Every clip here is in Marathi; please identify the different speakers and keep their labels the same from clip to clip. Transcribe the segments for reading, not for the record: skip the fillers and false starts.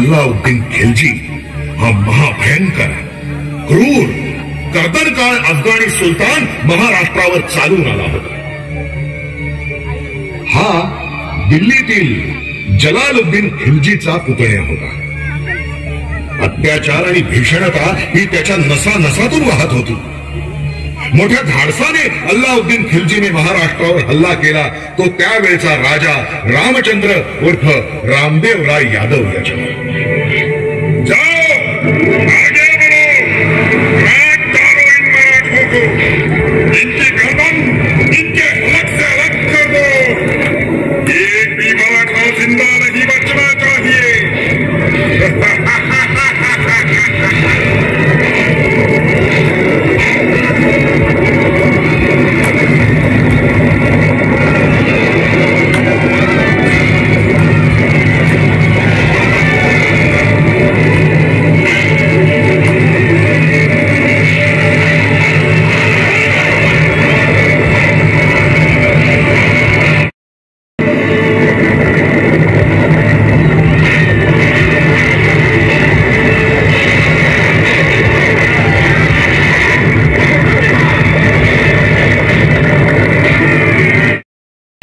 Speaker 1: अल्लाउद्दीन खिलजी हा महाभयंकर क्रूर कर्दनकाळ अफगाणी सुलतान महाराष्ट्रावर चालून आला होता। हा दिल्लीतील जलालुद्दीन खिलजीचा पुतण्या होता। अत्याचार आणि भीषणता ही त्याच्या नसा नसातून वाहत होती। मोठ्या धाडसाने अल्लाउद्दीन खिलजीने महाराष्ट्रावर हल्ला केला तो त्यावेळचा राजा रामचंद्र उर्फ रामदेव राय यादव याच्यावर। जाओ आगे बढ़ो, राज डालो इन मराठों को, इनकी गर्दन इनके हलक से अलग कर दो, एक भी मराठा जिंदा नहीं बचना चाहिए।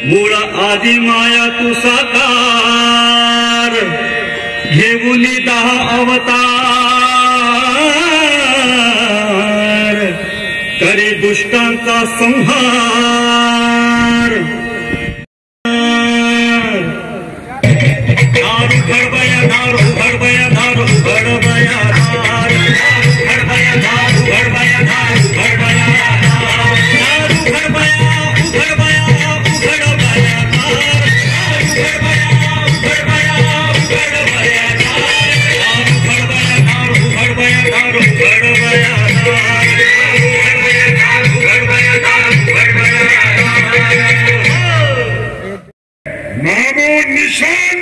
Speaker 2: मूळ आदि माया तू साकार घेऊन 10 अवतार करे दुष्टांचा संहार। दारू घडबया दारू घडबया दारू घडबया दारू घडबया दारू घडबया दारू घडबया दारू घडबया नामो निशान